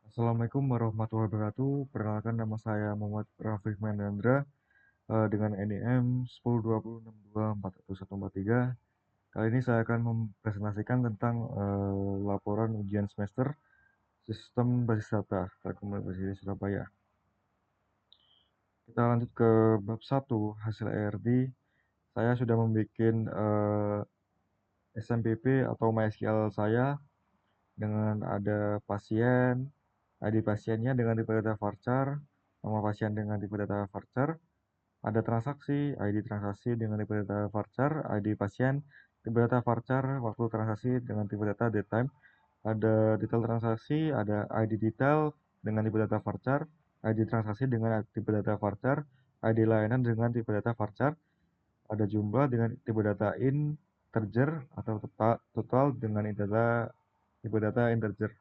Assalamualaikum warahmatullahi wabarakatuh. Perkenalkan nama saya Muhammad Rafiq Mahendra dengan NIM 1020624143. Kali ini saya akan mempresentasikan tentang laporan ujian semester Sistem Basis Data Telkom Universitas Surabaya. Kita lanjut ke bab 1 hasil ERD. Saya sudah membuat SMPP atau MySQL saya dengan ada pasien, ID pasiennya dengan tipe data varchar, nama pasien dengan tipe data varchar, ada transaksi, ID transaksi dengan tipe data varchar, ID pasien, tipe data varchar, waktu transaksi dengan tipe data date time, ada detail transaksi, ada ID detail dengan tipe data varchar, ID transaksi dengan tipe data varchar, ID layanan dengan tipe data varchar, ada jumlah dengan tipe data integer atau total dengan tipe data integer.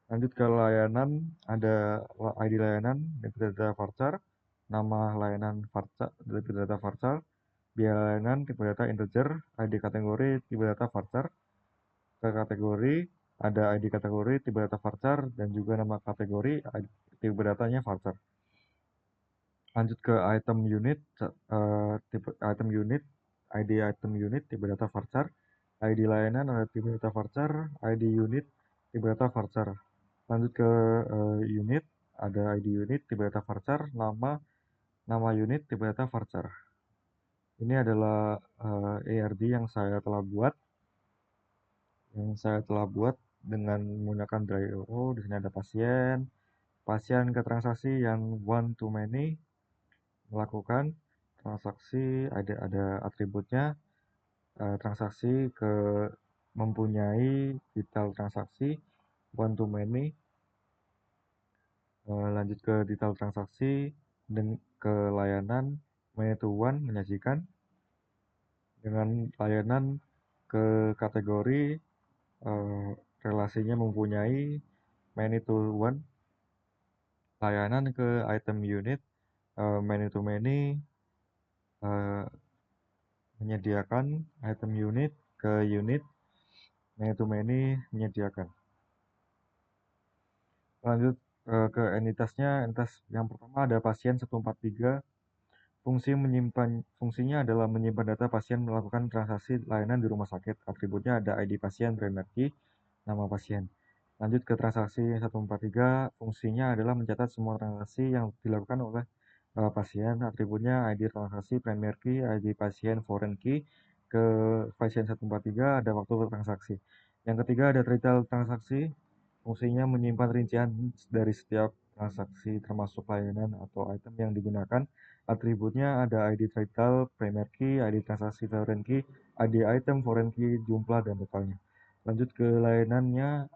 Lanjut ke layanan, ada ID layanan, tipe data varchar, nama layanan varchar, tipe data varchar, biaya layanan, tipe data integer, ID kategori, tipe data varchar, ke kategori, ada ID kategori, tipe data varchar, dan juga nama kategori, tipe datanya varchar. Lanjut ke item unit, tipe item unit, ID item unit, tipe data varchar, ID layanan, ada tipe data varchar, ID unit, tipe data varchar. Lanjut ke unit, ada ID unit, tipe data varchar, nama unit, tipe data varchar. Ini adalah ERD yang saya telah buat dengan menggunakan Dry.io. Di sini ada pasien ke transaksi yang one to many, melakukan transaksi, ada atributnya, transaksi ke mempunyai detail transaksi one to many. Lanjut ke detail transaksi dan ke layanan many to one menyajikan dengan layanan ke kategori relasinya mempunyai many to one, layanan ke item unit many to many, menyediakan item unit ke unit many to many menyediakan. Lanjut ke entitasnya. Entitas yang pertama ada pasien 143. Fungsinya adalah menyimpan data pasien melakukan transaksi layanan di rumah sakit. Atributnya ada ID pasien, primary key, nama pasien. Lanjut ke transaksi 143, fungsinya adalah mencatat semua transaksi yang dilakukan oleh pasien. Atributnya ID transaksi, primary key, ID pasien, foreign key. Ke pasien 143 ada waktu transaksi. Yang ketiga ada retail transaksi. Fungsinya menyimpan rincian dari setiap transaksi termasuk layanan atau item yang digunakan. Atributnya ada ID retail, primary key, ID transaksi, foreign key, ID item, foreign key, jumlah, dan totalnya. Lanjut ke layanannya,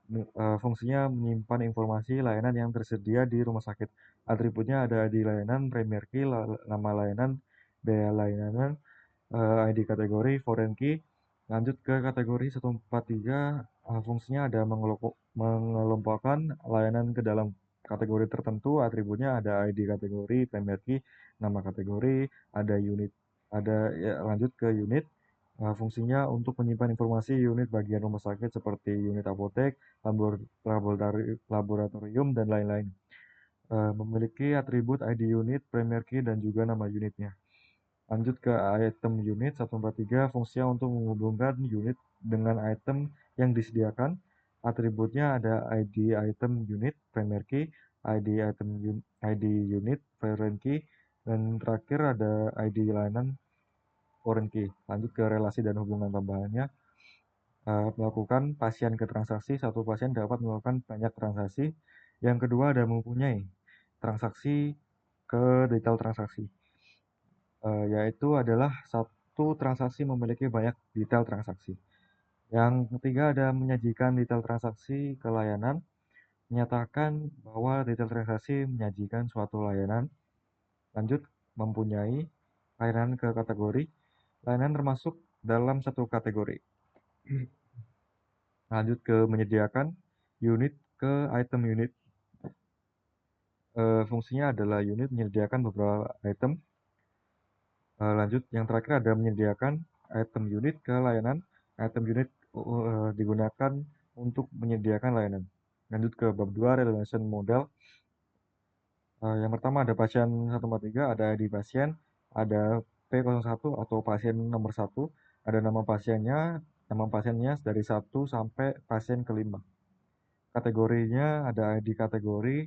fungsinya menyimpan informasi layanan yang tersedia di rumah sakit. Atributnya ada ID layanan, primary key, nama layanan, biaya layanan, ID kategori, foreign key. Lanjut ke kategori 143, fungsinya ada mengelompokkan layanan ke dalam kategori tertentu. Atributnya ada ID kategori, primary key, nama kategori, ada unit. Lanjut ke unit. Fungsinya untuk menyimpan informasi unit bagian rumah sakit seperti unit apotek, laboratorium, dan lain-lain. Memiliki atribut ID unit, primary key, dan juga nama unitnya. Lanjut ke item unit 143, fungsinya untuk menghubungkan unit dengan item yang disediakan. Atributnya ada ID item unit, primary key, ID unit, foreign key, dan terakhir ada ID layanan, foreign key. Lanjut ke relasi dan hubungan tambahannya. Melakukan pasien ke transaksi, satu pasien dapat melakukan banyak transaksi. Yang kedua ada mempunyai transaksi ke detail transaksi. Yaitu adalah satu transaksi memiliki banyak detail transaksi. Yang ketiga ada menyajikan detail transaksi ke layanan, menyatakan bahwa detail transaksi menyajikan suatu layanan. Lanjut, mempunyai layanan ke kategori, layanan termasuk dalam satu kategori. Lanjut ke menyediakan unit ke item unit. Fungsinya adalah unit menyediakan beberapa item. Lanjut, yang terakhir ada menyediakan item unit ke layanan. Item unit digunakan untuk menyediakan layanan. Lanjut ke bab 2, relation model. Yang pertama ada pasien 143, ada ID pasien, ada P01 atau pasien nomor 1, ada nama pasiennya dari 1 sampai pasien kelima. Kategorinya ada ID kategori,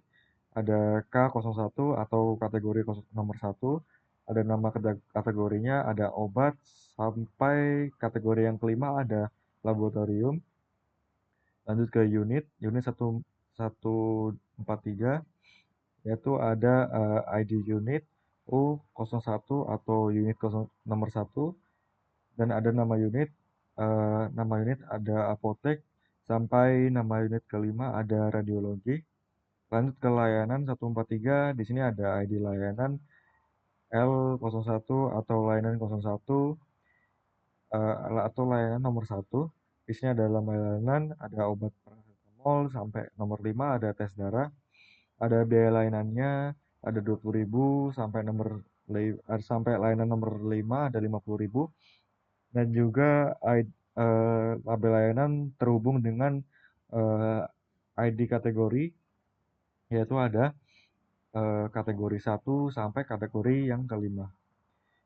ada K01 atau kategori nomor 1, ada nama kategorinya, ada obat, sampai kategori yang kelima ada laboratorium. Lanjut ke unit 143, yaitu ada ID unit U01 atau unit nomor 1, dan ada nama unit ada apotek, sampai nama unit kelima ada radiologi. Lanjut ke layanan 143, di sini ada ID layanan L01 atau layanan 01, atau layanan nomor 1. Di sini ada layanan, ada obat paracetamol, sampai nomor 5 ada tes darah. Ada biaya layanannya, ada 20.000, sampai layanan nomor 5 ada 50.000. Dan juga label layanan terhubung dengan ID kategori, yaitu ada kategori 1 sampai kategori yang kelima.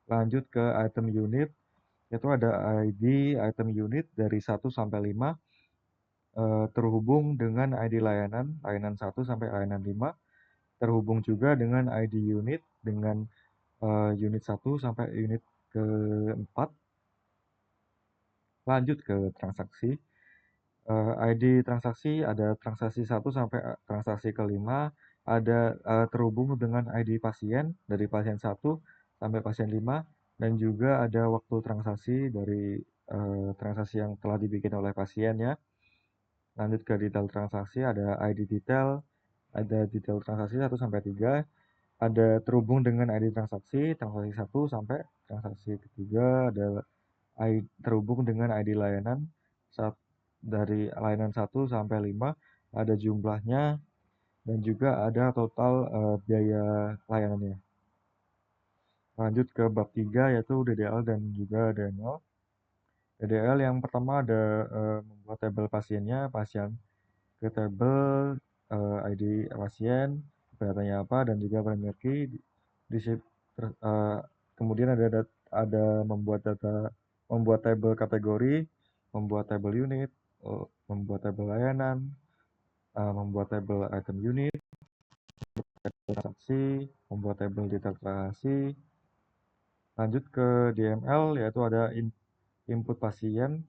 Lanjut ke item unit, yaitu ada ID item unit dari 1 sampai 5, terhubung dengan ID layanan 1 sampai layanan 5, terhubung juga dengan ID unit dengan unit 1 sampai unit keempat. Lanjut ke transaksi. ID transaksi ada transaksi 1 sampai transaksi kelima, ada terhubung dengan ID pasien dari pasien 1 sampai pasien 5, dan juga ada waktu transaksi dari transaksi yang telah dibikin oleh pasien ya. Lanjut ke detail transaksi, ada ID detail, ada detail transaksi 1 sampai 3, ada terhubung dengan ID transaksi 1 sampai transaksi ketiga, ada terhubung dengan ID layanan dari layanan 1 sampai 5, ada jumlahnya, dan juga ada total biaya layanannya. Lanjut ke bab 3, yaitu DDL dan juga DNL. DDL yang pertama ada membuat tabel pasiennya, pasien ke tabel ID pasien, datanya apa, dan juga primary key. Kemudian ada membuat tabel kategori, membuat tabel unit, membuat tabel layanan, membuat tabel item unit, transaksi, membuat tabel detail transaksi. Lanjut ke DML, yaitu ada input pasien.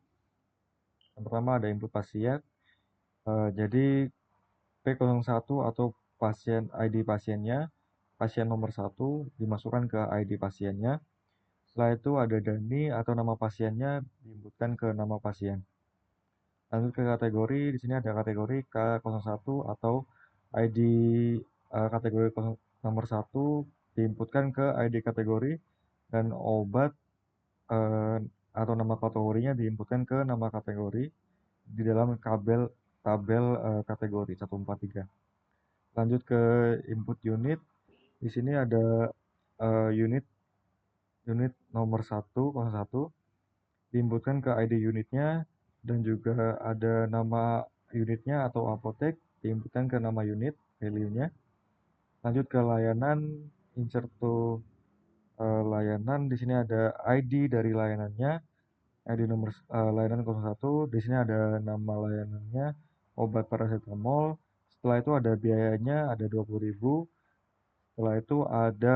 Yang pertama ada input pasien. Jadi P01 atau pasien ID pasiennya, pasien nomor 1 dimasukkan ke ID pasiennya. Setelah itu ada Dani atau nama pasiennya diinputkan ke nama pasien. Lanjut ke kategori, di sini ada kategori K01 atau ID kategori nomor 1 diinputkan ke ID kategori, dan obat atau nama kategorinya diinputkan ke nama kategori di dalam tabel kategori 143. Lanjut ke input unit, di sini ada unit nomor 101 diinputkan ke ID unitnya, dan juga ada nama unitnya atau apotek diinputkan ke nama unit value-nya. Lanjut ke layanan, insert to layanan, di sini ada ID dari layanannya, ID nomor layanan 01, di sini ada nama layanannya, obat paracetamol. Setelah itu ada biayanya, ada 20.000. Setelah itu ada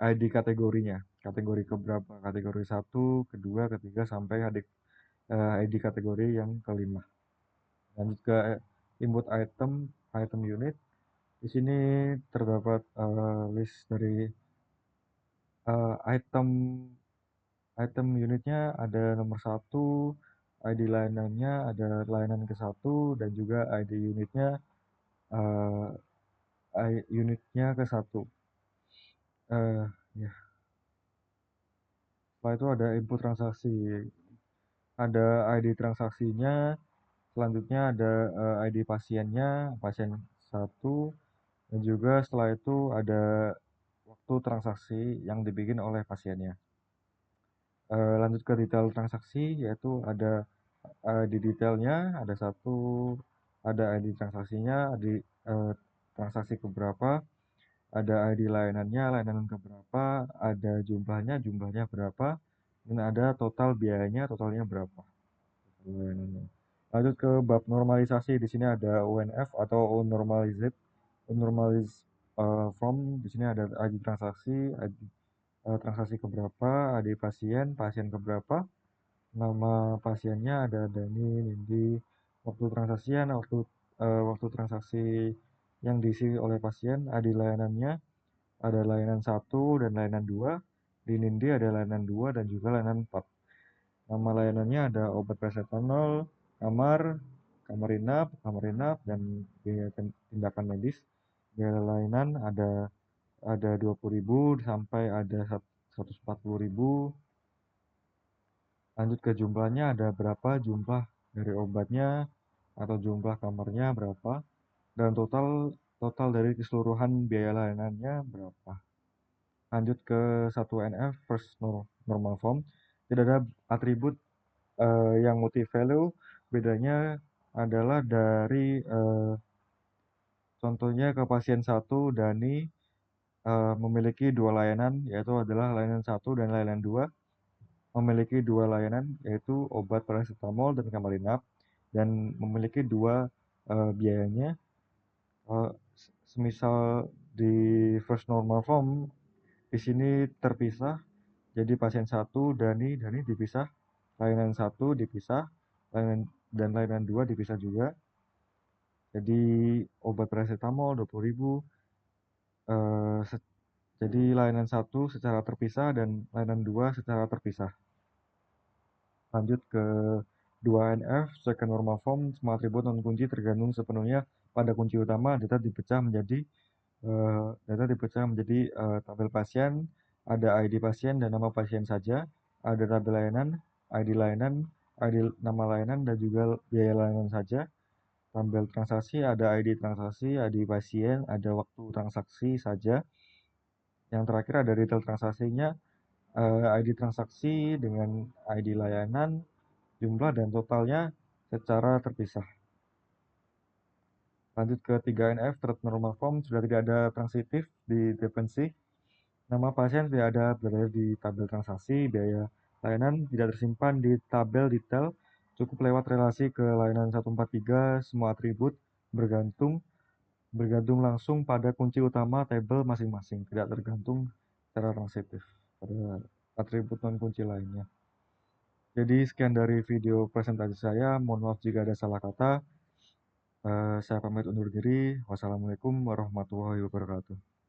ID kategorinya, kategori keberapa, kategori 1, kedua, ketiga, sampai ID kategori yang kelima. Lanjut ke input item unit. Di sini terdapat list dari item unitnya, ada nomor 1, ID layanannya, ada layanan ke-1, dan juga ID unitnya ke-1. Ya. Setelah itu ada input transaksi, ada ID transaksinya, selanjutnya ada ID pasiennya, pasien 1, dan juga setelah itu ada waktu transaksi yang dibikin oleh pasiennya. Lanjut ke detail transaksi, yaitu ada di detailnya ada 1, ada ID transaksinya, transaksi keberapa, ada ID layanannya, layanan keberapa, ada jumlahnya berapa, dan ada total biayanya, totalnya berapa. Layanannya. Lanjut ke bab normalisasi, di sini ada UNF atau unnormalized, unnormalized form. Di sini ada ID transaksi, ID, transaksi keberapa, ID pasien, pasien keberapa, nama pasiennya ada Dani, Nindi, waktu transaksi yang diisi oleh pasien, ID layanannya, ada layanan 1 dan layanan 2, di Nindi ada layanan 2 dan juga layanan 4. Nama layanannya ada obat paracetamol, kamar inap, dan biaya tindakan medis. Biaya layanan ada 20.000 sampai ada 140.000. Lanjut ke jumlahnya, ada berapa jumlah dari obatnya atau jumlah kamarnya berapa, dan total dari keseluruhan biaya layanannya berapa. Lanjut ke 1NF first normal form. Tidak ada atribut yang multi value. Bedanya adalah dari contohnya ke pasien 1 Dani memiliki 2 layanan, yaitu adalah layanan 1 dan layanan 2. Memiliki 2 layanan, yaitu obat paracetamol dan kamar inap, dan memiliki 2 biayanya. Semisal di first normal form di sini terpisah, jadi pasien 1 Dani dipisah, layanan 1 dipisah, dan layanan 2 dipisah juga. Jadi obat paracetamol 20.000. Jadi layanan 1 secara terpisah dan layanan 2 secara terpisah. Lanjut ke 2NF second normal form. Semua atribut non kunci tergantung sepenuhnya pada kunci utama. Data dipecah menjadi tabel pasien, ada ID pasien dan nama pasien saja, ada tabel layanan, ID layanan, ID nama layanan, dan juga biaya layanan saja. Tabel transaksi ada ID transaksi, ID pasien, ada waktu transaksi saja. Yang terakhir ada detail transaksinya, ID transaksi dengan ID layanan, jumlah dan totalnya secara terpisah. Lanjut ke 3NF third normal form, sudah tidak ada transitif di dependensi. Nama pasien tidak ada berada di tabel transaksi, biaya layanan tidak tersimpan di tabel detail, cukup lewat relasi ke layanan 143, semua atribut bergantung langsung pada kunci utama tabel masing-masing, tidak tergantung secara transitif pada atribut non kunci lainnya. Jadi sekian dari video presentasi saya, mohon maaf jika ada salah kata. Saya pamit undur diri. Wassalamualaikum warahmatullahi wabarakatuh.